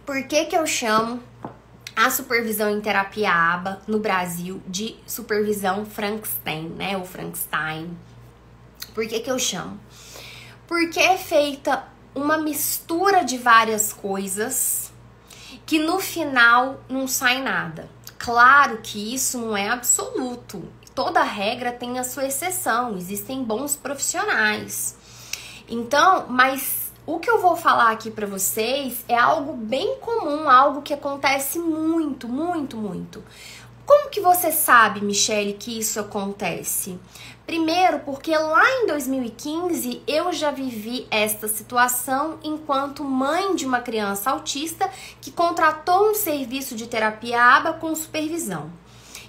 Por que que eu chamo a supervisão em terapia ABA no Brasil de supervisão Frankenstein, né? Ou Frankenstein. Por que que eu chamo? Porque é feita uma mistura de várias coisas que no final não sai nada. Claro que isso não é absoluto. Toda regra tem a sua exceção. Existem bons profissionais. Então, mas o que eu vou falar aqui pra vocês é algo bem comum, algo que acontece muito, muito, muito. Como que você sabe, Michele, que isso acontece? Primeiro, porque lá em 2015 eu já vivi esta situação enquanto mãe de uma criança autista que contratou um serviço de terapia ABA com supervisão.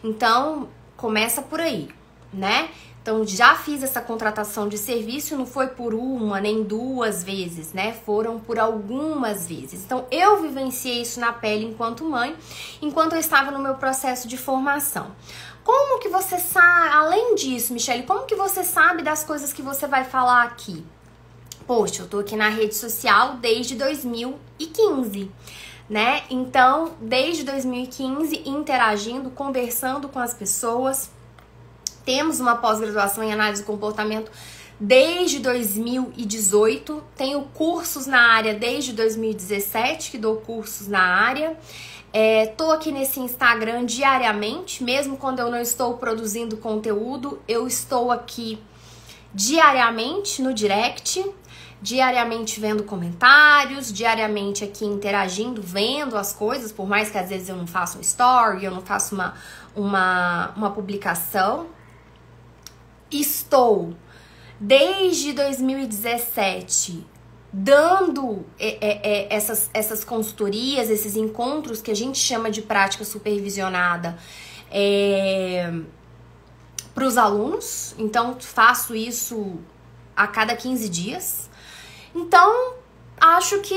Então, começa por aí, né? Então, já fiz essa contratação de serviço, não foi por uma nem duas vezes, né? Foram por algumas vezes. Então, eu vivenciei isso na pele enquanto mãe, enquanto eu estava no meu processo de formação. Como que você sabe, além disso, Michele, como que você sabe das coisas que você vai falar aqui? Poxa, eu tô aqui na rede social desde 2015, né? Então, desde 2015, interagindo, conversando com as pessoas. Temos uma pós-graduação em análise do comportamento desde 2018. Tenho cursos na área desde 2017, que dou cursos na área. Tô aqui nesse Instagram diariamente, mesmo quando eu não estou produzindo conteúdo, eu estou aqui diariamente no direct, diariamente vendo comentários, diariamente aqui interagindo, vendo as coisas, por mais que às vezes eu não faça um story, eu não faça uma publicação. Estou, desde 2017, dando essas consultorias, esses encontros que a gente chama de prática supervisionada para os alunos. Então, faço isso a cada 15 dias. Então, acho que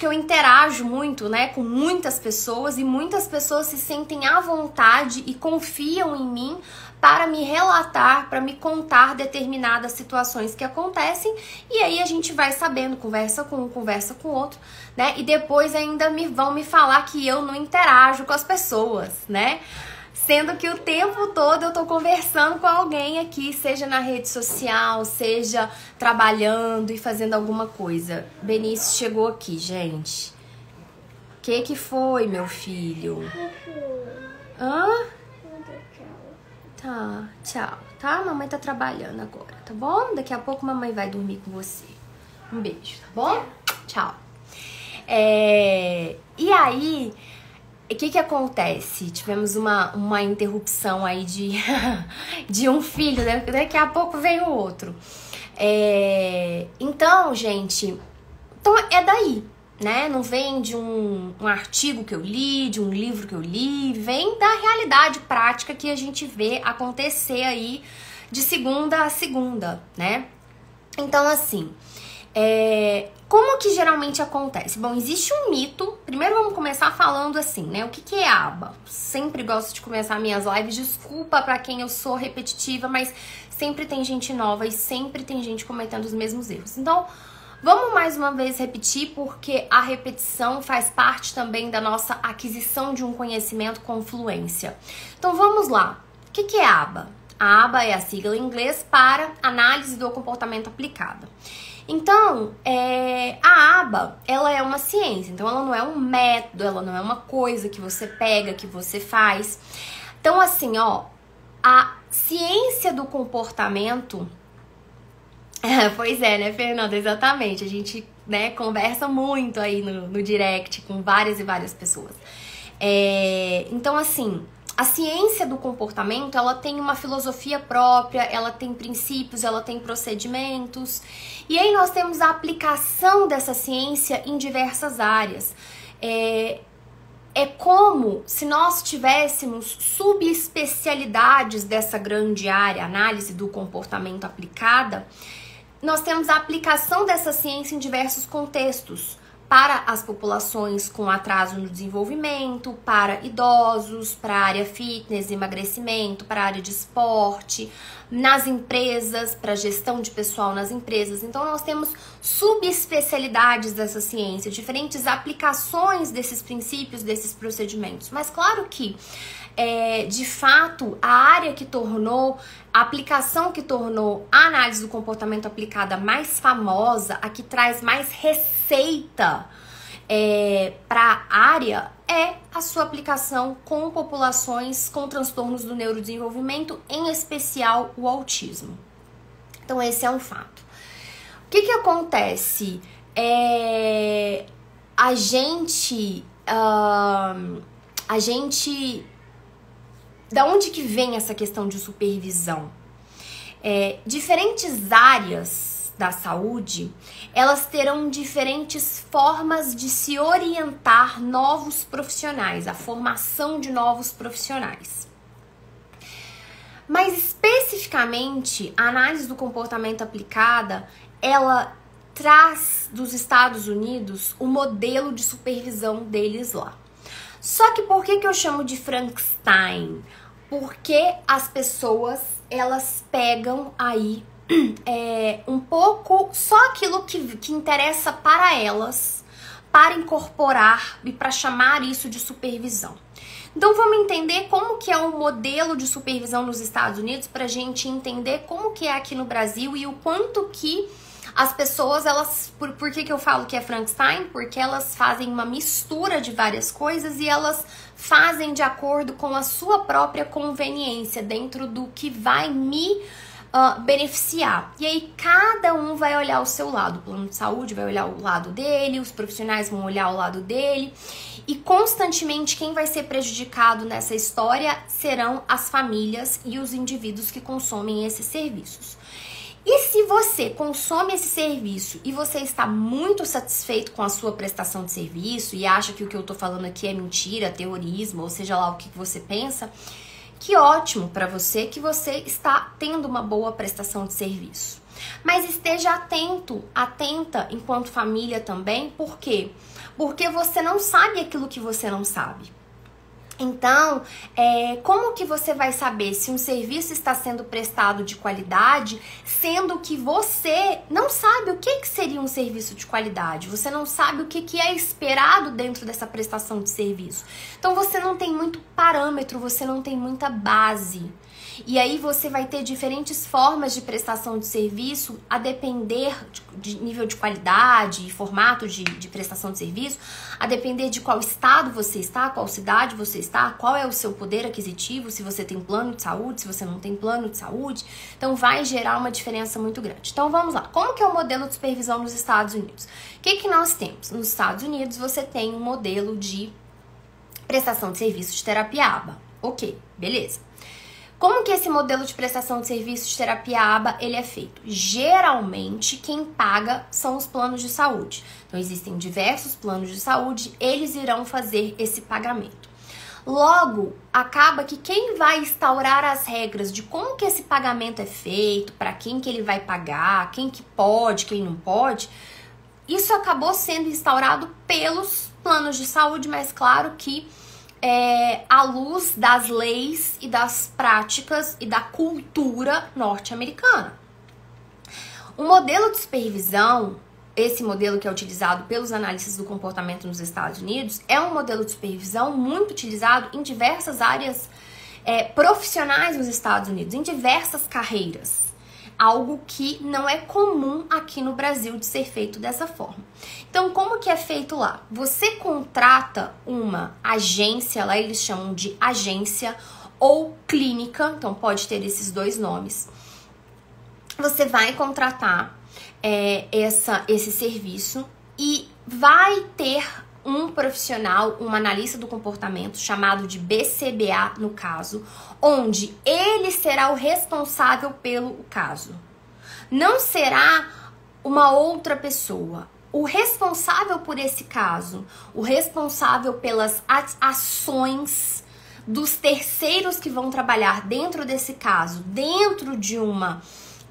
eu interajo muito, né, com muitas pessoas e muitas pessoas se sentem à vontade e confiam em mim para me relatar, para me contar determinadas situações que acontecem, e aí a gente vai sabendo, conversa com um, conversa com outro, né? E depois ainda vão me falar que eu não interajo com as pessoas, né? Sendo que o tempo todo eu tô conversando com alguém aqui, seja na rede social, seja trabalhando e fazendo alguma coisa. Benício chegou aqui, gente. O que foi, meu filho? Hã? Tá, tchau, tá? Mamãe tá trabalhando agora, tá bom? Daqui a pouco mamãe vai dormir com você. Um beijo, tá bom? Tchau. E aí, o que acontece? Tivemos uma interrupção aí de um filho, né? Daqui a pouco veio o outro. Então, gente, então é daí, né? Não vem de um artigo que eu li, de um livro que eu li, vem da realidade prática que a gente vê acontecer aí de segunda a segunda, né? Então, assim, como que geralmente acontece? Bom, existe um mito. Primeiro vamos começar falando assim, né? O que é ABA? Sempre gosto de começar minhas lives. Desculpa pra quem eu sou repetitiva, mas sempre tem gente nova e sempre tem gente cometendo os mesmos erros. Então, vamos mais uma vez repetir, porque a repetição faz parte também da nossa aquisição de um conhecimento com fluência. Então vamos lá. O que é ABA? A ABA é a sigla em inglês para Análise do Comportamento Aplicada. Então, a ABA, ela é uma ciência, então ela não é um método, ela não é uma coisa que você pega, que você faz. Então, assim, ó, a ciência do comportamento... Pois é, né, Fernanda? Exatamente. A gente, né, conversa muito aí no direct com várias e várias pessoas. Então, assim, a ciência do comportamento, ela tem uma filosofia própria, ela tem princípios, ela tem procedimentos. E aí nós temos a aplicação dessa ciência em diversas áreas. É como se nós tivéssemos subespecialidades dessa grande área, análise do comportamento aplicada. Nós temos a aplicação dessa ciência em diversos contextos. para as populações com atraso no desenvolvimento, para idosos, para a área fitness, emagrecimento, para a área de esporte, nas empresas, para gestão de pessoal nas empresas. Então, nós temos subespecialidades dessa ciência, diferentes aplicações desses princípios, desses procedimentos. Mas claro que, de fato, a área que tornou, a aplicação que tornou a análise do comportamento aplicada mais famosa, a que traz mais receita para a área, é a sua aplicação com populações com transtornos do neurodesenvolvimento, em especial o autismo. Então, esse é um fato. O que acontece? A gente... Da onde que vem essa questão de supervisão? Diferentes áreas da saúde, elas terão diferentes formas de se orientar novos profissionais, a formação de novos profissionais. Mas especificamente, a análise do comportamento aplicada, ela traz dos Estados Unidos o modelo de supervisão deles lá. Só que por que eu chamo de Frankenstein? Porque as pessoas, elas pegam aí um pouco só aquilo que interessa para elas, para incorporar e para chamar isso de supervisão. Então vamos entender como que é o modelo de supervisão nos Estados Unidos, para a gente entender como que é aqui no Brasil e o quanto que as pessoas, elas... Por que eu falo que é Frankenstein? Porque elas fazem uma mistura de várias coisas e elas fazem de acordo com a sua própria conveniência, dentro do que vai me beneficiar. E aí cada um vai olhar o seu lado. O plano de saúde vai olhar o lado dele, os profissionais vão olhar o lado dele. E constantemente quem vai ser prejudicado nessa história serão as famílias e os indivíduos que consomem esses serviços. E se você consome esse serviço e você está muito satisfeito com a sua prestação de serviço e acha que o que eu tô falando aqui é mentira, teorismo, ou seja lá o que você pensa, que ótimo para você que você está tendo uma boa prestação de serviço. Mas esteja atenta enquanto família também, por quê? Porque você não sabe aquilo que você não sabe. Então, como que você vai saber se um serviço está sendo prestado de qualidade, sendo que você não sabe o que seria um serviço de qualidade? Você não sabe o que é esperado dentro dessa prestação de serviço. Então, você não tem muito parâmetro, você não tem muita base. E aí você vai ter diferentes formas de prestação de serviço a depender de nível de qualidade e formato de prestação de serviço, a depender de qual estado você está, qual cidade você está, qual é o seu poder aquisitivo, se você tem plano de saúde, se você não tem plano de saúde. Então vai gerar uma diferença muito grande. Então vamos lá. Como que é o modelo de supervisão nos Estados Unidos? O que nós temos? Nos Estados Unidos você tem um modelo de prestação de serviço de terapia ABA. Ok, beleza. Como que esse modelo de prestação de serviço de terapia ABA ele é feito? Geralmente, quem paga são os planos de saúde. Então, existem diversos planos de saúde, eles irão fazer esse pagamento. Logo, acaba que quem vai instaurar as regras de como que esse pagamento é feito, para quem que ele vai pagar, quem que pode, quem não pode, isso acabou sendo instaurado pelos planos de saúde, mas claro que à luz das leis e das práticas e da cultura norte-americana. O modelo de supervisão, esse modelo que é utilizado pelos analistas do comportamento nos Estados Unidos, é um modelo de supervisão muito utilizado em diversas áreas profissionais nos Estados Unidos, em diversas carreiras. Algo que não é comum aqui no Brasil de ser feito dessa forma. Então, como que é feito lá? Você contrata uma agência, lá eles chamam de agência ou clínica, então pode ter esses dois nomes. Você vai contratar esse serviço e vai ter um profissional, um analista do comportamento, chamado de BCBA no caso, onde ele será o responsável pelo caso. Não será uma outra pessoa. O responsável por esse caso, o responsável pelas ações dos terceiros que vão trabalhar dentro desse caso, dentro de uma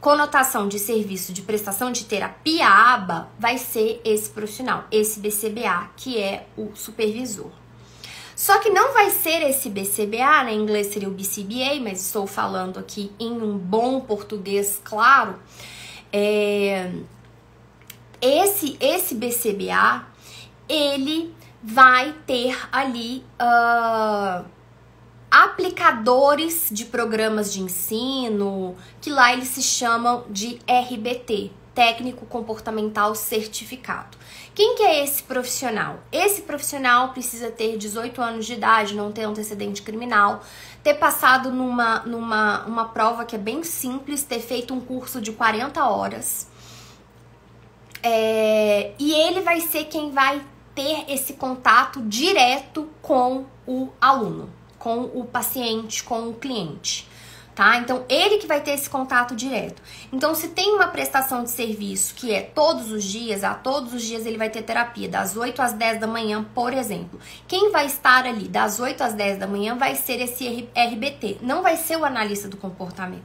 conotação de serviço de prestação de terapia ABA vai ser esse profissional, esse BCBA, que é o supervisor. Só que não vai ser esse BCBA, né? Em inglês seria o BCBA, mas estou falando aqui em um bom português claro. Esse BCBA, ele vai ter ali aplicadores de programas de ensino, que lá eles se chamam de RBT, Técnico Comportamental Certificado. Quem que é esse profissional? Esse profissional precisa ter 18 anos de idade, não ter antecedente criminal, ter passado numa prova que é bem simples, ter feito um curso de 40 horas. E ele vai ser quem vai ter esse contato direto com o aluno, com o paciente, com o cliente, tá? Então, ele que vai ter esse contato direto. Então, se tem uma prestação de serviço que é todos os dias, todos os dias ele vai ter terapia, das 8 às 10 da manhã, por exemplo. Quem vai estar ali das 8 às 10 da manhã vai ser esse RBT, não vai ser o analista do comportamento.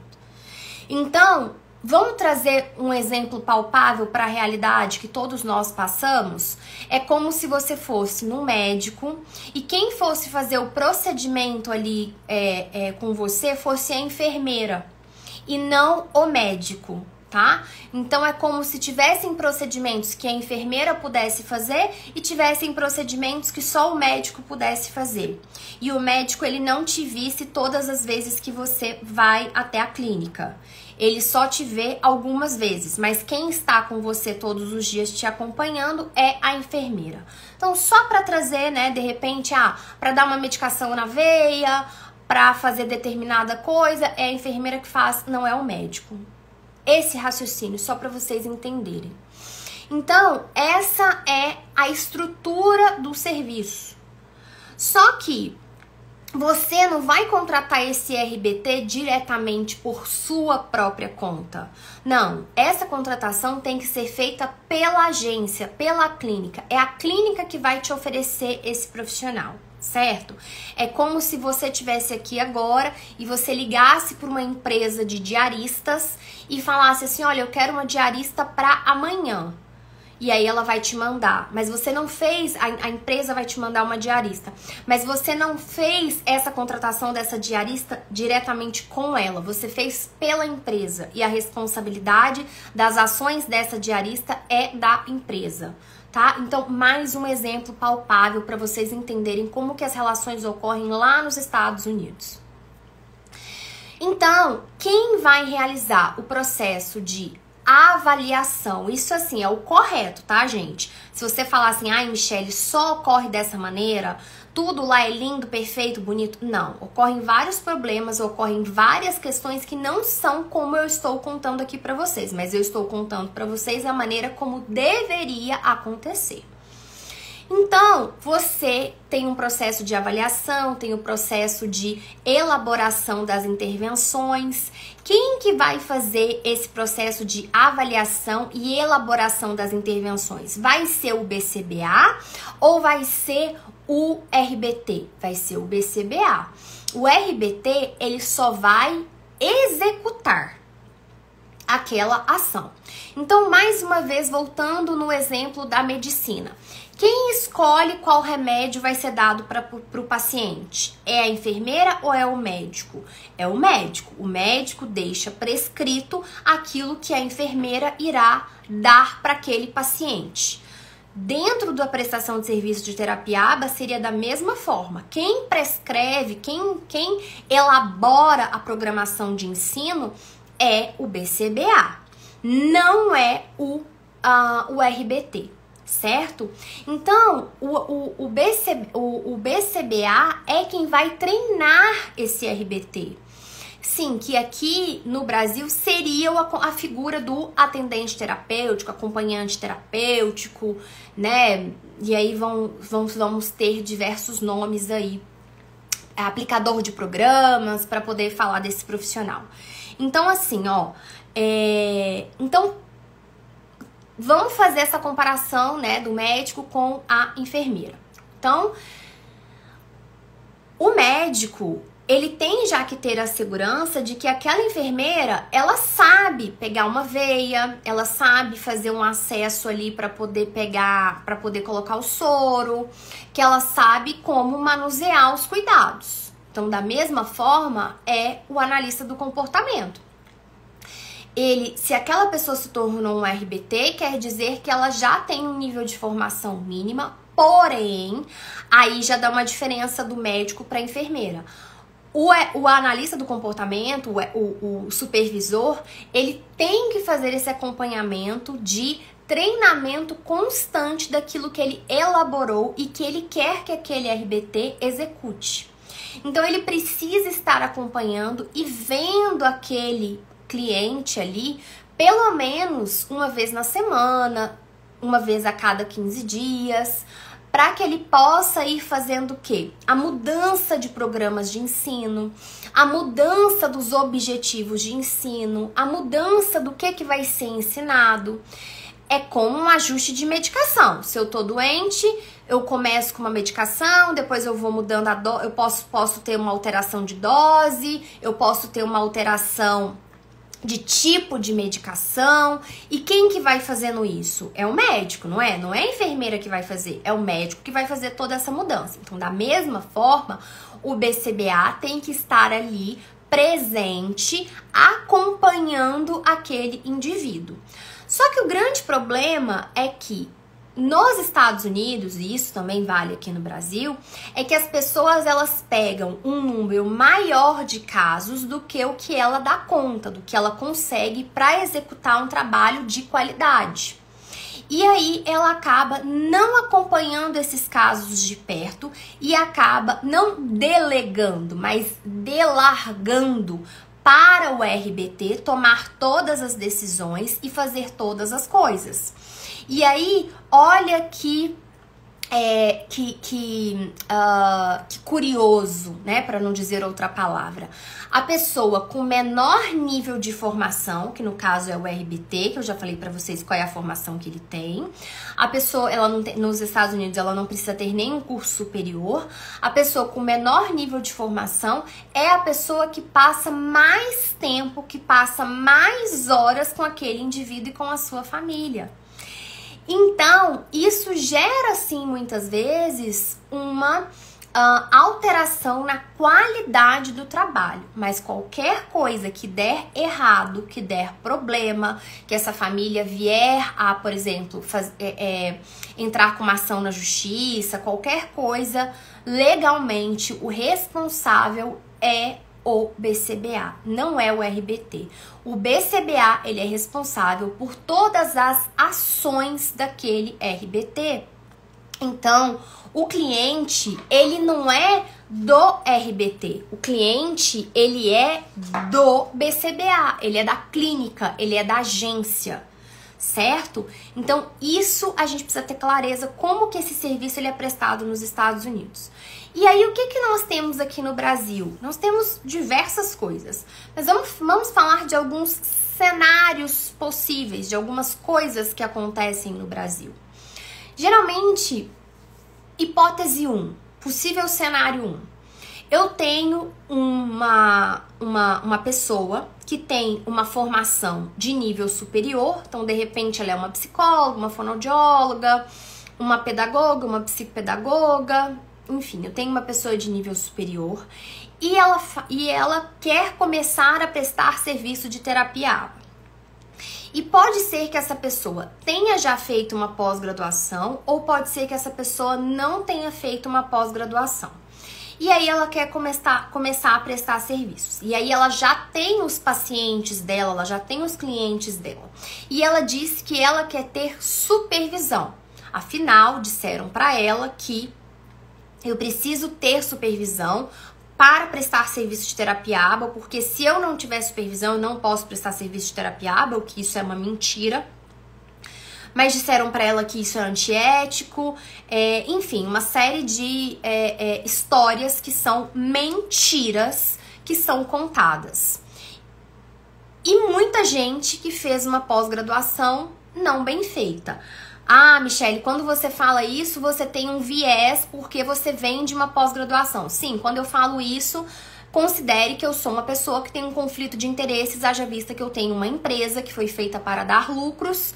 Então, vamos trazer um exemplo palpável para a realidade que todos nós passamos? É como se você fosse no médico e quem fosse fazer o procedimento ali com você fosse a enfermeira e não o médico, tá? Então é como se tivessem procedimentos que a enfermeira pudesse fazer e tivessem procedimentos que só o médico pudesse fazer. E o médico ele não te visse todas as vezes que você vai até a clínica. Ele só te vê algumas vezes, mas quem está com você todos os dias te acompanhando é a enfermeira. Então, só para trazer, né, de repente, para dar uma medicação na veia, para fazer determinada coisa, é a enfermeira que faz, não é o médico. Esse raciocínio, só para vocês entenderem. Então, essa é a estrutura do serviço. Só que você não vai contratar esse RBT diretamente por sua própria conta. Não, essa contratação tem que ser feita pela agência, pela clínica. É a clínica que vai te oferecer esse profissional, certo? É como se você estivesse aqui agora e você ligasse para uma empresa de diaristas e falasse assim, olha, eu quero uma diarista para amanhã. E aí ela vai te mandar, mas você não fez, a empresa vai te mandar uma diarista, mas você não fez essa contratação dessa diarista diretamente com ela, você fez pela empresa e a responsabilidade das ações dessa diarista é da empresa, tá? Então, mais um exemplo palpável para vocês entenderem como que as relações ocorrem lá nos Estados Unidos. Então, quem vai realizar o processo de avaliação, isso assim é o correto, tá, gente? Se você falar assim, ai, Michelle, só ocorre dessa maneira, tudo lá é lindo, perfeito, bonito, não. Ocorrem vários problemas, ocorrem várias questões que não são como eu estou contando aqui pra vocês, mas eu estou contando pra vocês a maneira como deveria acontecer. Então, você tem um processo de avaliação, tem um processo de elaboração das intervenções. Quem que vai fazer esse processo de avaliação e elaboração das intervenções? Vai ser o BCBA ou vai ser o RBT? Vai ser o BCBA. O RBT, ele só vai executar aquela ação. Então, mais uma vez, voltando no exemplo da medicina. Quem escolhe qual remédio vai ser dado para o paciente? É a enfermeira ou é o médico? É o médico. O médico deixa prescrito aquilo que a enfermeira irá dar para aquele paciente. Dentro da prestação de serviço de terapia ABA seria da mesma forma. Quem prescreve, quem elabora a programação de ensino é o BCBA, não é o RBT. Certo? Então, o BCBA é quem vai treinar esse RBT. Sim, que aqui no Brasil seria a figura do atendente terapêutico, acompanhante terapêutico, né? E aí vamos ter diversos nomes aí, aplicador de programas, para poder falar desse profissional. Então, assim, vamos fazer essa comparação, né, do médico com a enfermeira. Então, o médico, ele tem já que ter a segurança de que aquela enfermeira, ela sabe pegar uma veia, ela sabe fazer um acesso ali para poder pegar, para poder colocar o soro, que ela sabe como manusear os cuidados. Então, da mesma forma, é o analista do comportamento. Se aquela pessoa se tornou um RBT, quer dizer que ela já tem um nível de formação mínima, porém, aí já dá uma diferença do médico para a enfermeira. O analista do comportamento, o supervisor, ele tem que fazer esse acompanhamento de treinamento constante daquilo que ele elaborou e que ele quer que aquele RBT execute. Então, ele precisa estar acompanhando e vendo aquele cliente ali, pelo menos uma vez na semana, uma vez a cada 15 dias, para que ele possa ir fazendo o quê? A mudança de programas de ensino, a mudança dos objetivos de ensino, a mudança do que vai ser ensinado. É como um ajuste de medicação. Se eu tô doente, eu começo com uma medicação, depois eu vou mudando a dose, eu posso ter uma alteração de dose, eu posso ter uma alteração de tipo de medicação. E quem que vai fazendo isso? É o médico, não é? Não é a enfermeira que vai fazer, é o médico que vai fazer toda essa mudança. Então, da mesma forma, o BCBA tem que estar ali presente, acompanhando aquele indivíduo. Só que o grande problema é que nos Estados Unidos, e isso também vale aqui no Brasil, é que as pessoas elas pegam um número maior de casos do que o que ela dá conta, do que ela consegue para executar um trabalho de qualidade. E aí ela acaba não acompanhando esses casos de perto e acaba não delegando, mas delargando para o RBT tomar todas as decisões e fazer todas as coisas. E aí, olha que curioso, né? Para não dizer outra palavra. A pessoa com menor nível de formação, que no caso é o RBT, que eu já falei para vocês qual é a formação que ele tem. A pessoa, ela não tem, nos Estados Unidos, ela não precisa ter nenhum curso superior. A pessoa com menor nível de formação é a pessoa que passa mais tempo, que passa mais horas com aquele indivíduo e com a sua família. Então, isso gera, sim, muitas vezes, uma alteração na qualidade do trabalho. Mas qualquer coisa que der errado, que der problema, que essa família vier a, por exemplo, entrar com uma ação na justiça, qualquer coisa, legalmente, o responsável é o BCBA, não é o RBT. O BCBA, ele é responsável por todas as ações daquele RBT. Então, o cliente, ele não é do RBT. O cliente, ele é do BCBA, ele é da clínica, ele é da agência, certo? Então, isso a gente precisa ter clareza como que esse serviço ele é prestado nos Estados Unidos. E aí, o que nós temos aqui no Brasil? Nós temos diversas coisas, mas vamos falar de alguns cenários possíveis, de algumas coisas que acontecem no Brasil. Geralmente, hipótese 1, possível cenário 1. Eu tenho uma pessoa que tem uma formação de nível superior, então, de repente, ela é uma psicóloga, uma fonoaudióloga, uma pedagoga, uma psicopedagoga. Enfim, eu tenho uma pessoa de nível superior e ela quer começar a prestar serviço de terapia ABA. E pode ser que essa pessoa tenha já feito uma pós-graduação ou pode ser que essa pessoa não tenha feito uma pós-graduação. E aí ela quer começar a prestar serviços. E aí ela já tem os pacientes dela, ela já tem os clientes dela. E ela diz que ela quer ter supervisão. Afinal, disseram para ela que eu preciso ter supervisão para prestar serviço de terapia ABA, porque se eu não tiver supervisão, eu não posso prestar serviço de terapia ABA, o que isso é uma mentira. Mas disseram para ela que isso é antiético, enfim, uma série de histórias que são mentiras que são contadas. E muita gente que fez uma pós-graduação não bem feita. Ah, Michele, quando você fala isso, você tem um viés porque você vem de uma pós-graduação. Sim, quando eu falo isso, considere que eu sou uma pessoa que tem um conflito de interesses, haja vista que eu tenho uma empresa que foi feita para dar lucros,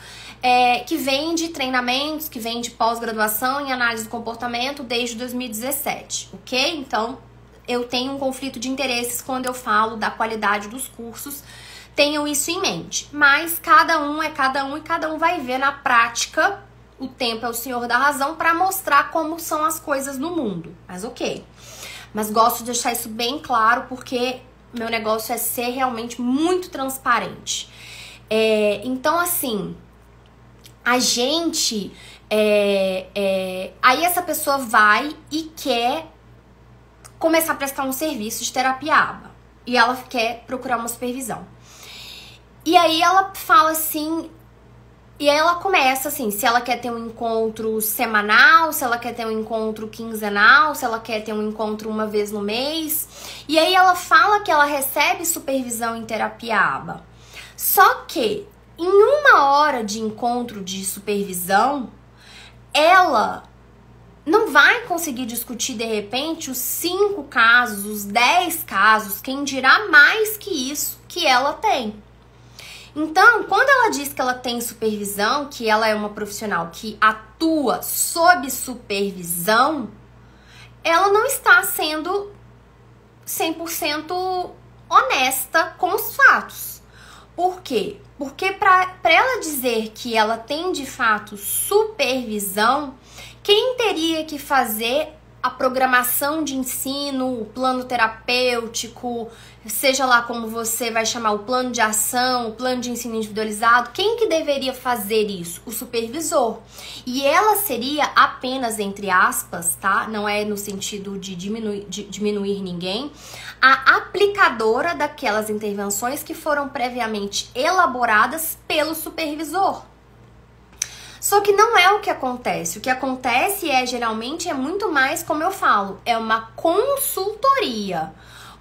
que vende treinamentos, que vende pós-graduação em análise do comportamento desde 2017, ok? Então, eu tenho um conflito de interesses quando eu falo da qualidade dos cursos, tenham isso em mente. Mas cada um é cada um e cada um vai ver na prática, o tempo é o senhor da razão, para mostrar como são as coisas no mundo, mas ok. Mas gosto de deixar isso bem claro, porque meu negócio é ser realmente muito transparente. Então, assim, a gente... aí essa pessoa vai e quer começar a prestar um serviço de terapia ABA. E ela quer procurar uma supervisão. E aí ela fala assim... E aí ela começa assim, se ela quer ter um encontro semanal, se ela quer ter um encontro quinzenal, se ela quer ter um encontro uma vez no mês. E aí ela fala que ela recebe supervisão em terapia ABA. Só que em 1 hora de encontro de supervisão, ela não vai conseguir discutir de repente os 5 casos, os 10 casos, quem dirá mais que isso que ela tem. Então, quando ela diz que ela tem supervisão, que ela é uma profissional que atua sob supervisão, ela não está sendo 100% honesta com os fatos. Por quê? Porque para ela dizer que ela tem de fato supervisão, quem teria que fazer a programação de ensino, o plano terapêutico, seja lá como você vai chamar, o plano de ação, o plano de ensino individualizado, quem que deveria fazer isso? O supervisor. E ela seria apenas, entre aspas, tá? Não é no sentido de diminuir ninguém, a aplicadora daquelas intervenções que foram previamente elaboradas pelo supervisor. Só que não é o que acontece. O que acontece geralmente é muito mais, como eu falo, é uma consultoria.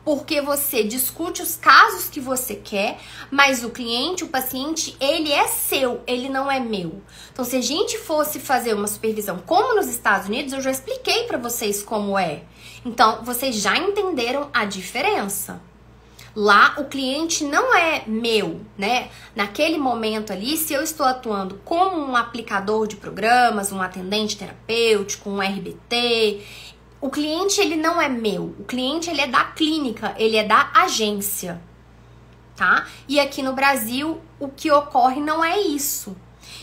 Porque você discute os casos que você quer, mas o cliente, o paciente, ele é seu, ele não é meu. Então, se a gente fosse fazer uma supervisão como nos Estados Unidos, eu já expliquei para vocês como é. Então, vocês já entenderam a diferença. Lá, o cliente não é meu, né? Naquele momento ali, se eu estou atuando como um aplicador de programas, um atendente terapêutico, um RBT, o cliente, ele não é meu. O cliente, ele é da clínica, ele é da agência, tá? E aqui no Brasil, o que ocorre não é isso.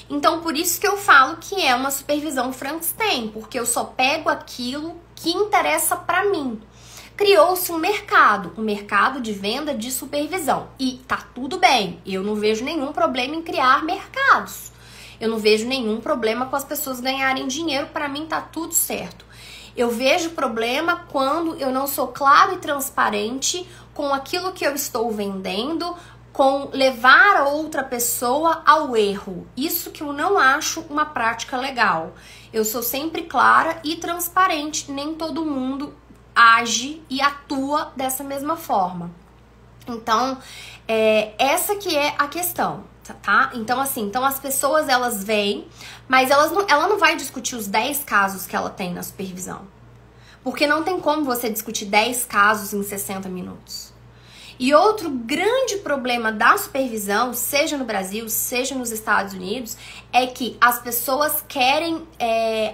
Então, por isso que eu falo que é uma supervisão Frankenstein, porque eu só pego aquilo que interessa pra mim. Criou-se um mercado de venda de supervisão. E tá tudo bem, eu não vejo nenhum problema em criar mercados. Eu não vejo nenhum problema com as pessoas ganharem dinheiro, para mim tá tudo certo. Eu vejo problema quando eu não sou claro e transparente com aquilo que eu estou vendendo, com levar a outra pessoa ao erro. Isso que eu não acho uma prática legal. Eu sou sempre clara e transparente, nem todo mundo age e atua dessa mesma forma. Então, essa que é a questão, tá? Então, assim, então as pessoas, elas vêm, mas ela não vai discutir os 10 casos que ela tem na supervisão. Porque não tem como você discutir 10 casos em 60 minutos. E outro grande problema da supervisão, seja no Brasil, seja nos Estados Unidos, é que as pessoas querem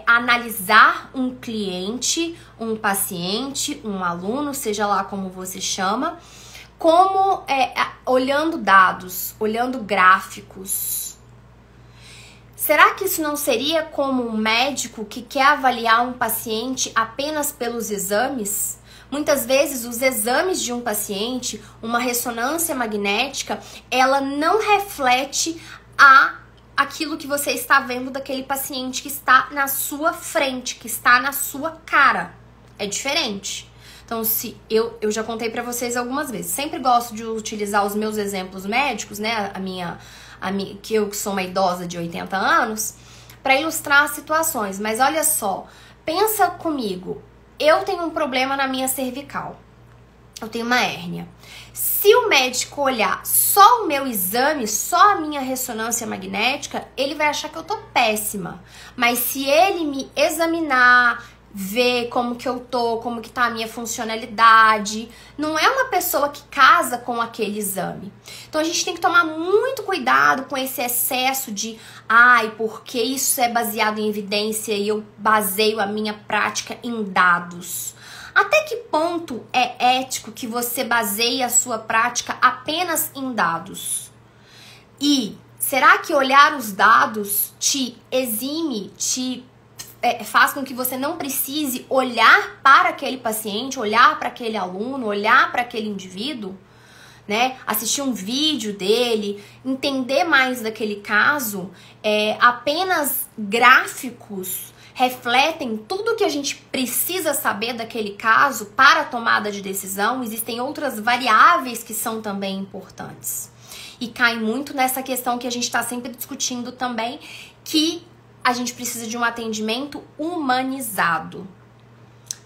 analisar um cliente, um paciente, um aluno, seja lá como você chama, como olhando dados, olhando gráficos. Será que isso não seria como um médico que quer avaliar um paciente apenas pelos exames? Muitas vezes os exames de um paciente, uma ressonância magnética, ela não reflete aquilo que você está vendo daquele paciente que está na sua frente, que está na sua cara. É diferente. Então, se eu já contei pra vocês algumas vezes, sempre gosto de utilizar os meus exemplos médicos, né, que eu sou uma idosa de 80 anos, para ilustrar as situações. Mas olha só, pensa comigo. Eu tenho um problema na minha cervical. Eu tenho uma hérnia. Se o médico olhar só o meu exame, só a minha ressonância magnética, ele vai achar que eu tô péssima. Mas se ele me examinar, ver como que eu tô, como que tá a minha funcionalidade. Não é uma pessoa que casa com aquele exame. Então a gente tem que tomar muito cuidado com esse excesso de porque isso é baseado em evidência e eu baseio a minha prática em dados. Até que ponto é ético que você baseie a sua prática apenas em dados? E será que olhar os dados te exime, faz com que você não precise olhar para aquele paciente, olhar para aquele aluno, olhar para aquele indivíduo, né? Assistir um vídeo dele, entender mais daquele caso? Apenas gráficos refletem tudo que a gente precisa saber daquele caso para a tomada de decisão. Existem outras variáveis que são também importantes. E cai muito nessa questão que a gente está sempre discutindo também, que a gente precisa de um atendimento humanizado,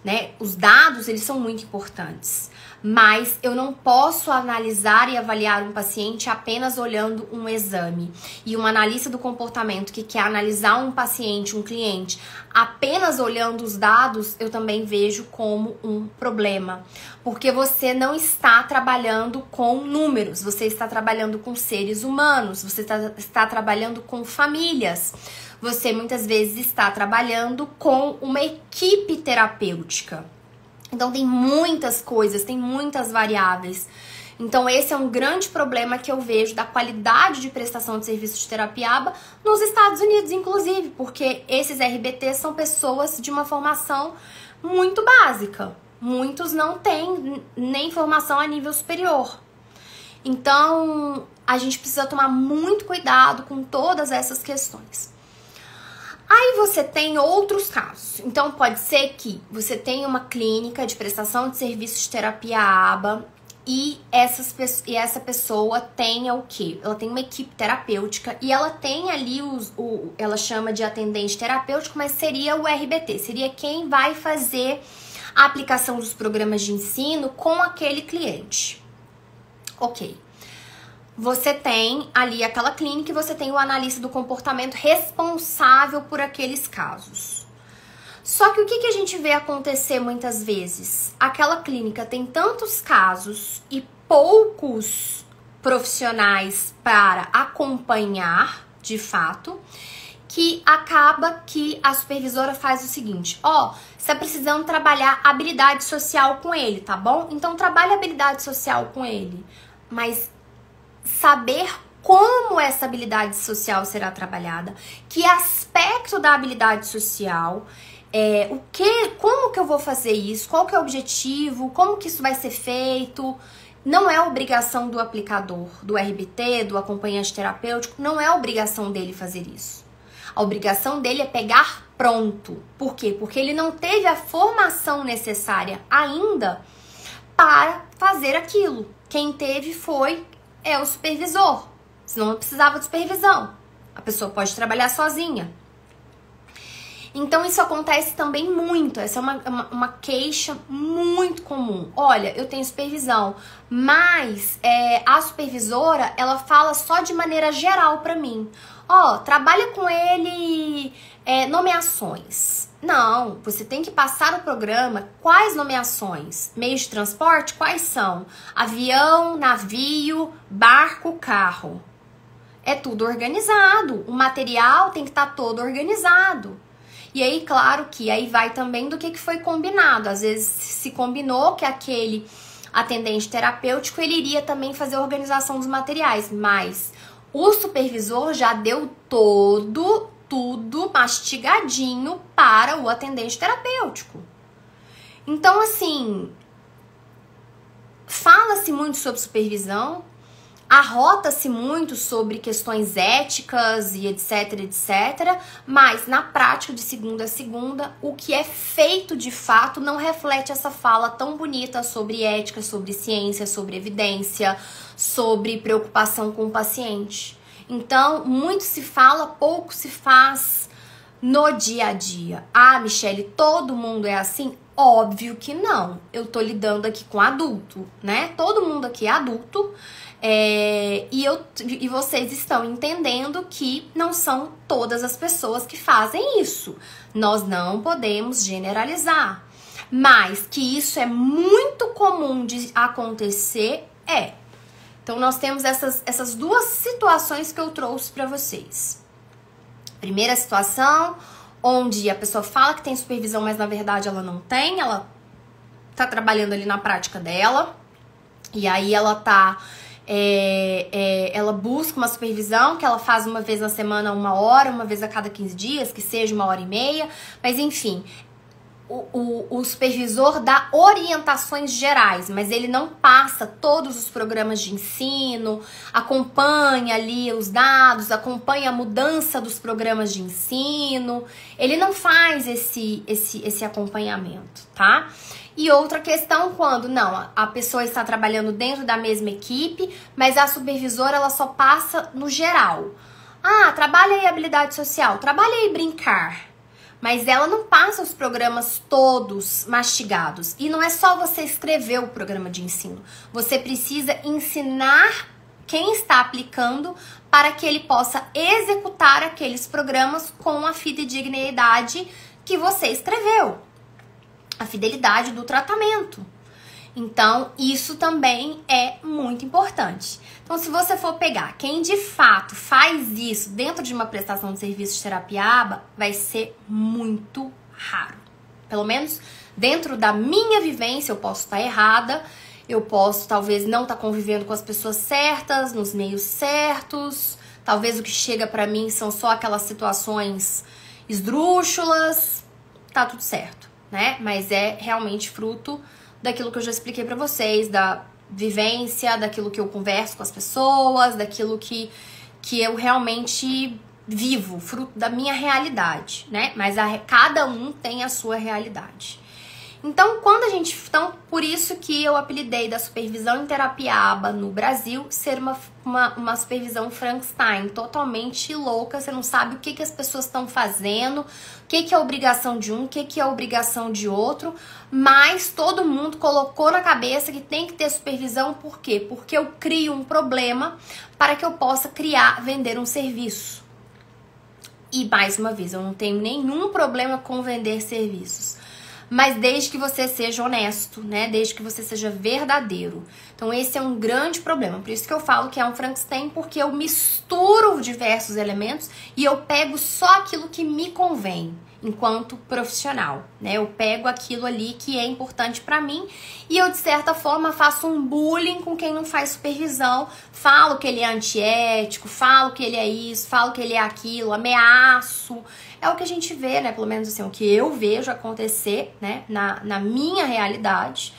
né? Os dados, eles são muito importantes, mas eu não posso analisar e avaliar um paciente apenas olhando um exame. E um analista do comportamento que quer analisar um paciente, um cliente, apenas olhando os dados, eu também vejo como um problema. Porque você não está trabalhando com números, você está trabalhando com seres humanos, você está trabalhando com famílias. Você muitas vezes está trabalhando com uma equipe terapêutica. Então tem muitas coisas, tem muitas variáveis. Então esse é um grande problema que eu vejo da qualidade de prestação de serviço de terapia ABA nos Estados Unidos, inclusive, porque esses RBTs são pessoas de uma formação muito básica. Muitos não têm nem formação a nível superior. Então a gente precisa tomar muito cuidado com todas essas questões. Aí você tem outros casos. Então pode ser que você tenha uma clínica de prestação de serviços de terapia ABA e essa pessoa tenha o quê? Ela tem uma equipe terapêutica e ela tem ali ela chama de atendente terapêutico, mas seria o RBT, seria quem vai fazer a aplicação dos programas de ensino com aquele cliente. Ok. Você tem ali aquela clínica e você tem o analista do comportamento responsável por aqueles casos. Só que o que a gente vê acontecer muitas vezes? Aquela clínica tem tantos casos e poucos profissionais para acompanhar, de fato, que acaba que a supervisora faz o seguinte: você tá precisando trabalhar habilidade social com ele, tá bom? Então trabalhe habilidade social com ele, mas saber como essa habilidade social será trabalhada, que aspecto da habilidade social, como que eu vou fazer isso, qual que é o objetivo, como que isso vai ser feito. Não é obrigação do aplicador, do RBT, do acompanhante terapêutico, não é obrigação dele fazer isso. A obrigação dele é pegar pronto. Por quê? Porque ele não teve a formação necessária ainda para fazer aquilo. Quem teve é o supervisor, senão não precisava de supervisão. A pessoa pode trabalhar sozinha. Então isso acontece também muito, essa é uma queixa muito comum. Olha, eu tenho supervisão, mas a supervisora, ela fala só de maneira geral pra mim. Trabalha com ele nomeações. Não, você tem que passar o programa. Quais nomeações? Meios de transporte? Quais são? Avião, navio, barco, carro. É tudo organizado. O material tem que estar todo organizado. E aí, claro que aí vai também do que foi combinado. Às vezes se combinou que aquele atendente terapêutico, ele iria também fazer a organização dos materiais. Mas o supervisor já deu tudo mastigadinho para o atendente terapêutico. Então, assim, fala-se muito sobre supervisão, arrota-se muito sobre questões éticas e etc, mas na prática, de segunda a segunda, o que é feito de fato não reflete essa fala tão bonita sobre ética, sobre ciência, sobre evidência, sobre preocupação com o paciente. Então, muito se fala, pouco se faz no dia a dia. Michele, todo mundo é assim? Óbvio que não. Eu tô lidando aqui com adulto, né? Todo mundo aqui é adulto. E vocês estão entendendo que não são todas as pessoas que fazem isso. Nós não podemos generalizar, mas que isso é muito comum de acontecer, é. Então, nós temos essas duas situações que eu trouxe para vocês. Primeira situação, onde a pessoa fala que tem supervisão, mas na verdade ela não tem, ela tá trabalhando ali na prática dela, e aí ela tá... ela busca uma supervisão que ela faz uma vez na semana, 1 hora, uma vez a cada 15 dias, que seja 1h30, mas enfim, o supervisor dá orientações gerais, mas ele não passa todos os programas de ensino, acompanha ali os dados, acompanha a mudança dos programas de ensino, ele não faz esse acompanhamento, tá? E outra questão, quando não, a pessoa está trabalhando dentro da mesma equipe, mas a supervisora ela só passa no geral. Ah, trabalha aí habilidade social, trabalha aí brincar. Mas ela não passa os programas todos mastigados. E não é só você escrever o programa de ensino. Você precisa ensinar quem está aplicando para que ele possa executar aqueles programas com a fidedignidade que você escreveu. A fidelidade do tratamento. Então, isso também é muito importante. Então, se você for pegar quem de fato faz isso dentro de uma prestação de serviço de terapia ABA, vai ser muito raro. Pelo menos dentro da minha vivência, eu posso estar errada, eu posso talvez não estar convivendo com as pessoas certas, nos meios certos, talvez o que chega pra mim são só aquelas situações esdrúxulas, tá tudo certo, né? Mas é realmente fruto daquilo que eu já expliquei pra vocês, da vivência, daquilo que eu converso com as pessoas, daquilo que eu realmente vivo, fruto da minha realidade, né? Mas cada um tem a sua realidade. Então, então, por isso que eu apelidei da supervisão em terapia ABA no Brasil ser uma supervisão Frankenstein, totalmente louca, você não sabe o que as pessoas estão fazendo, o que é obrigação de um, o que é obrigação de outro, mas todo mundo colocou na cabeça que tem que ter supervisão, por quê? Porque eu crio um problema para que eu possa vender um serviço. E, mais uma vez, eu não tenho nenhum problema com vender serviços. Mas desde que você seja honesto, né? Desde que você seja verdadeiro. Então esse é um grande problema. Por isso que eu falo que é um Frankenstein, porque eu misturo diversos elementos e eu pego só aquilo que me convém enquanto profissional, né? Eu pego aquilo ali que é importante pra mim e eu, de certa forma, faço um bullying com quem não faz supervisão, falo que ele é antiético, falo que ele é isso, falo que ele é aquilo, ameaço. É o que a gente vê, né? Pelo menos assim, o que eu vejo acontecer, né? Na minha realidade,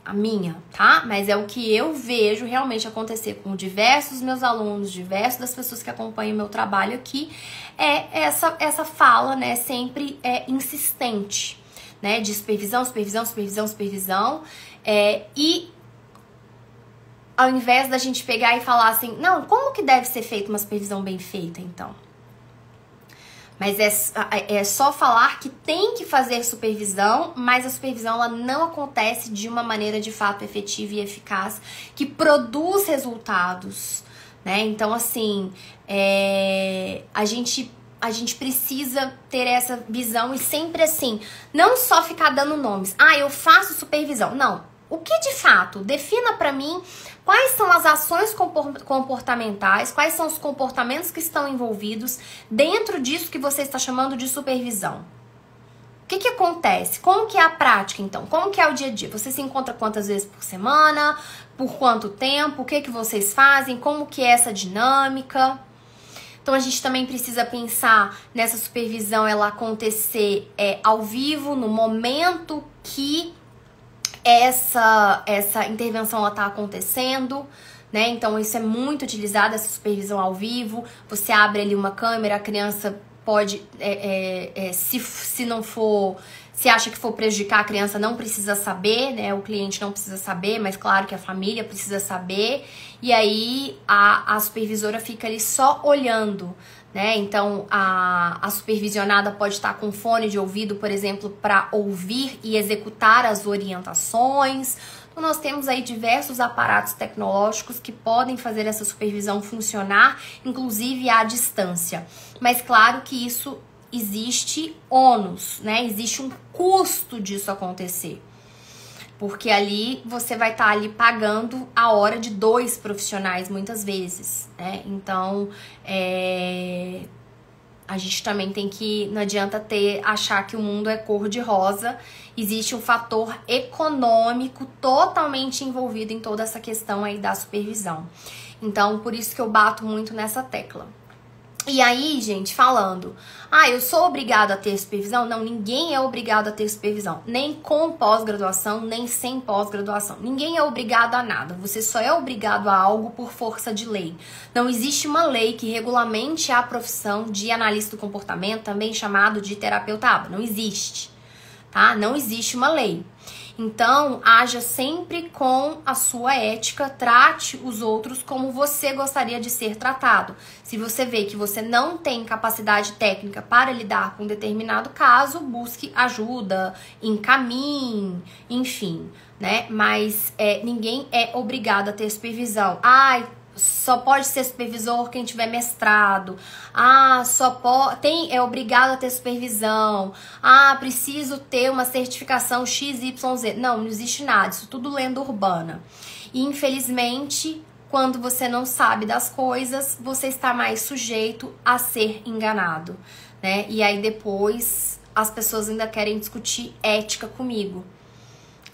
a minha, tá? Mas é o que eu vejo realmente acontecer com diversos meus alunos, diversas das pessoas que acompanham o meu trabalho aqui, é essa fala, né? Sempre insistente, né? De supervisão, supervisão, supervisão, supervisão. E ao invés da gente pegar e falar assim, não, como que deve ser feita uma supervisão bem feita, então? Mas é só falar que tem que fazer supervisão, mas a supervisão ela não acontece de uma maneira de fato efetiva e eficaz, que produz resultados, né? Então, assim, a gente precisa ter essa visão e sempre assim, não só ficar dando nomes. Ah, eu faço supervisão. Não. O que de fato? Defina pra mim quais são as ações comportamentais, quais são os comportamentos que estão envolvidos dentro disso que você está chamando de supervisão. O que acontece? Como que é a prática, então? Como que é o dia a dia? Você se encontra quantas vezes por semana? Por quanto tempo? O que vocês fazem? Como que é essa dinâmica? Então, a gente também precisa pensar nessa supervisão, ela acontecer ao vivo, no momento que essa intervenção está acontecendo, né? Então isso é muito utilizado, essa supervisão ao vivo. Você abre ali uma câmera, a criança pode, se não for, se acha que for prejudicar a criança, não precisa saber, né? O cliente não precisa saber, mas claro que a família precisa saber. E aí a supervisora fica ali só olhando, né? Então a supervisionada pode estar com fone de ouvido, por exemplo, para ouvir e executar as orientações. Então nós temos aí diversos aparatos tecnológicos que podem fazer essa supervisão funcionar, inclusive à distância. Mas claro que isso existe ônus, né? Existe um custo disso acontecer. Porque ali você vai estar ali pagando a hora de 2 profissionais muitas vezes, né? Então, a gente também tem que, não adianta achar que o mundo é cor de rosa. Existe um fator econômico totalmente envolvido em toda essa questão aí da supervisão. Então, por isso que eu bato muito nessa tecla. E aí, gente, falando, eu sou obrigado a ter supervisão? Não, ninguém é obrigado a ter supervisão. Nem com pós-graduação, nem sem pós-graduação. Ninguém é obrigado a nada. Você só é obrigado a algo por força de lei. Não existe uma lei que regulamente a profissão de analista do comportamento, também chamado de terapeuta ABA. Não existe, tá? Não existe uma lei. Então, haja sempre com a sua ética, trate os outros como você gostaria de ser tratado. Se você vê que você não tem capacidade técnica para lidar com um determinado caso, busque ajuda, encaminhe, enfim, né? Mas ninguém é obrigado a ter supervisão. Só pode ser supervisor quem tiver mestrado. É obrigado a ter supervisão. Preciso ter uma certificação XYZ. Não existe nada. Isso tudo lenda urbana. E infelizmente, quando você não sabe das coisas, você está mais sujeito a ser enganado, né? E aí depois as pessoas ainda querem discutir ética comigo,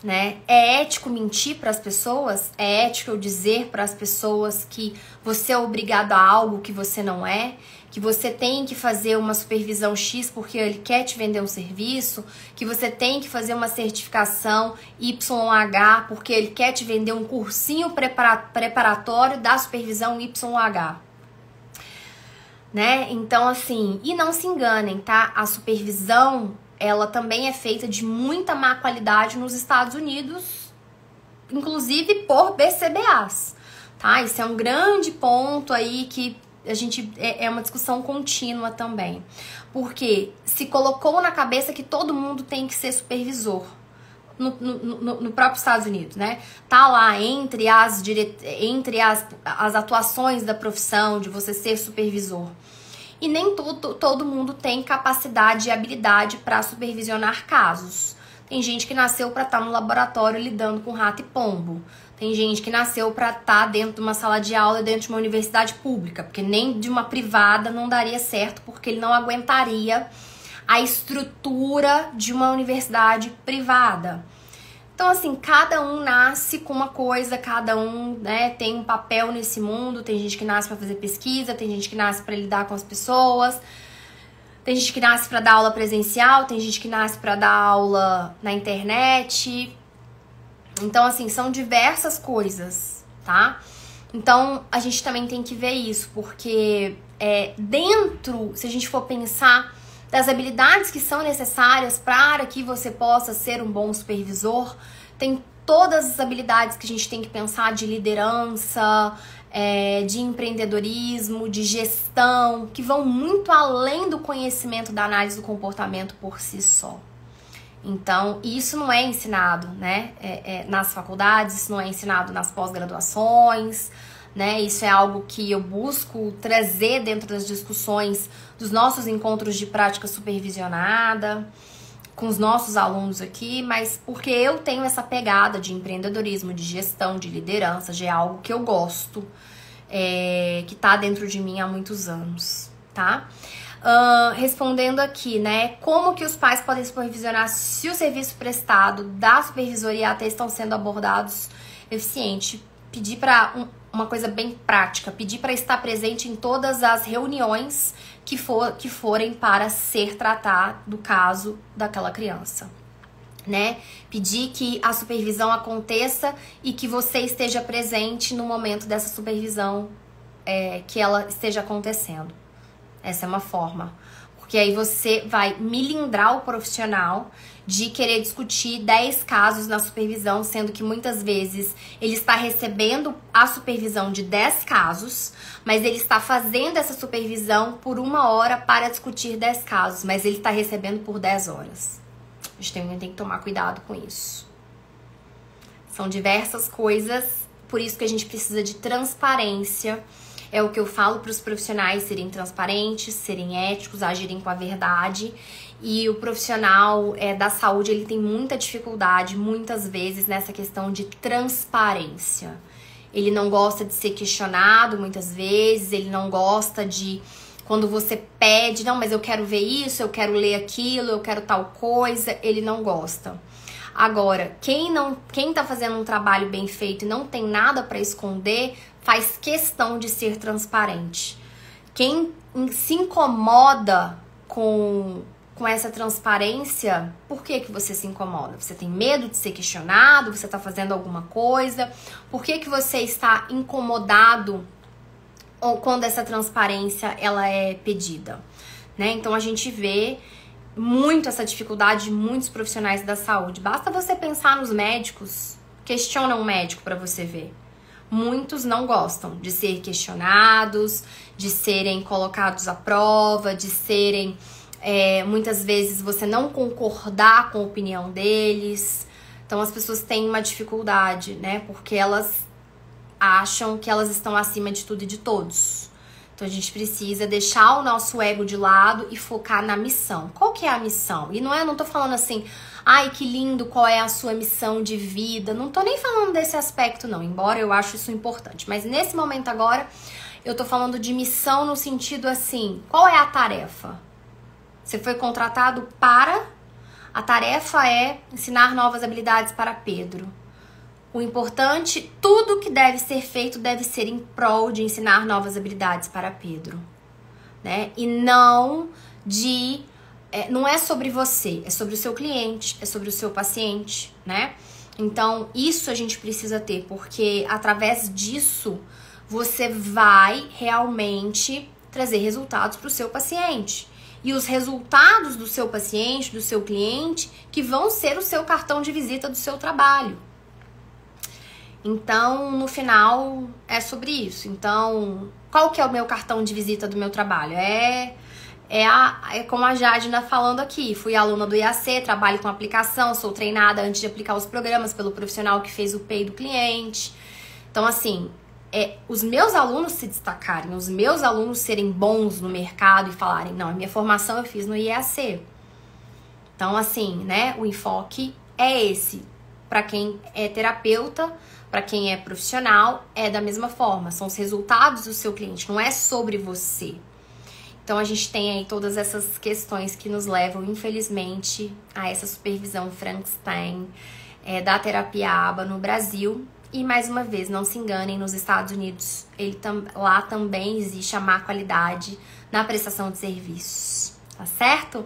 né? É ético mentir para as pessoas? É ético eu dizer para as pessoas que você é obrigado a algo que você não é? Que você tem que fazer uma supervisão X porque ele quer te vender um serviço? Que você tem que fazer uma certificação YH porque ele quer te vender um cursinho preparatório da supervisão YH? Né? Então, assim, e não se enganem, tá? A supervisão, ela também é feita de muita má qualidade nos Estados Unidos, inclusive por BCBAs, tá? Isso é um grande ponto aí que a gente é uma discussão contínua também, porque se colocou na cabeça que todo mundo tem que ser supervisor no próprio Estados Unidos, né? Tá lá entre as atuações da profissão de você ser supervisor. E nem todo mundo tem capacidade e habilidade para supervisionar casos. Tem gente que nasceu para estar no laboratório lidando com rato e pombo. Tem gente que nasceu para estar dentro de uma sala de aula dentro de uma universidade pública, porque nem de uma privada não daria certo, porque ele não aguentaria a estrutura de uma universidade privada. Então, assim, cada um nasce com uma coisa, cada um, né, tem um papel nesse mundo. Tem gente que nasce para fazer pesquisa, tem gente que nasce para lidar com as pessoas, tem gente que nasce para dar aula presencial, tem gente que nasce para dar aula na internet. Então, assim, são diversas coisas, tá? Então, a gente também tem que ver isso, porque se a gente for pensar das habilidades que são necessárias para que você possa ser um bom supervisor, tem todas as habilidades que a gente tem que pensar de liderança, de empreendedorismo, de gestão, que vão muito além do conhecimento da análise do comportamento por si só. Então, isso não é ensinado, né, nas faculdades, isso não é ensinado nas pós-graduações, né? Isso é algo que eu busco trazer dentro das discussões dos nossos encontros de prática supervisionada, com os nossos alunos aqui, mas porque eu tenho essa pegada de empreendedorismo, de gestão, de liderança, de algo que eu gosto, que tá dentro de mim há muitos anos, tá? Respondendo aqui, né, como que os pais podem supervisionar se o serviço prestado da supervisoria AT estão sendo abordados eficiente? Pedir para uma coisa bem prática, pedir para estar presente em todas as reuniões que forem para ser tratado do caso daquela criança, né? Pedir que a supervisão aconteça e que você esteja presente no momento dessa supervisão que ela esteja acontecendo. Essa é uma forma. Porque aí você vai milindrar o profissional de querer discutir 10 casos na supervisão, sendo que muitas vezes ele está recebendo a supervisão de 10 casos, mas ele está fazendo essa supervisão por 1 hora para discutir 10 casos, mas ele está recebendo por 10 horas. A gente tem que tomar cuidado com isso. São diversas coisas, por isso que a gente precisa de transparência. É o que eu falo para os profissionais serem transparentes, serem éticos, agirem com a verdade. E o profissional da saúde, ele tem muita dificuldade, muitas vezes, nessa questão de transparência. Ele não gosta de ser questionado, muitas vezes, ele não gosta de... Quando você pede, não, mas eu quero ver isso, eu quero ler aquilo, eu quero tal coisa, ele não gosta. Agora, quem tá fazendo um trabalho bem feito e não tem nada para esconder, faz questão de ser transparente. Quem se incomoda com essa transparência, por que você se incomoda? Você tem medo de ser questionado? Você tá fazendo alguma coisa? Por que você está incomodado quando essa transparência ela é pedida, né? Então a gente vê muito essa dificuldade de muitos profissionais da saúde. Basta você pensar nos médicos, questiona um médico para você ver. Muitos não gostam de ser questionados, de serem colocados à prova, de serem muitas vezes você não concordar com a opinião deles. Então as pessoas têm uma dificuldade, né? Porque elas acham que elas estão acima de tudo e de todos. Então a gente precisa deixar o nosso ego de lado e focar na missão. Qual que é a missão? E não tô falando assim, ai que lindo, qual é a sua missão de vida? Não tô nem falando desse aspecto não, embora eu acho isso importante. Mas nesse momento agora, eu tô falando de missão no sentido assim, qual é a tarefa? Você foi contratado para... A tarefa é ensinar novas habilidades para Pedro. O importante, tudo que deve ser feito deve ser em prol de ensinar novas habilidades para Pedro, né? E não não é sobre você, é sobre o seu cliente, é sobre o seu paciente, né? Então, isso a gente precisa ter, porque através disso, você vai realmente trazer resultados para o seu paciente. E os resultados do seu paciente, do seu cliente, que vão ser o seu cartão de visita do seu trabalho. Então, no final, é sobre isso. Então, qual que é o meu cartão de visita do meu trabalho? É como a Jadna falando aqui. Fui aluna do IAC, trabalho com aplicação, sou treinada antes de aplicar os programas pelo profissional que fez o PEI do cliente. Então, assim, os meus alunos se destacarem, os meus alunos serem bons no mercado e falarem, não, a minha formação eu fiz no IAC. Então, assim, né, o enfoque é esse. Para quem é terapeuta, para quem é profissional, é da mesma forma. São os resultados do seu cliente, não é sobre você. Então, a gente tem aí todas essas questões que nos levam, infelizmente, a essa supervisão Frankenstein da terapia ABA no Brasil. E, mais uma vez, não se enganem, nos Estados Unidos, lá também existe a má qualidade na prestação de serviços, tá certo?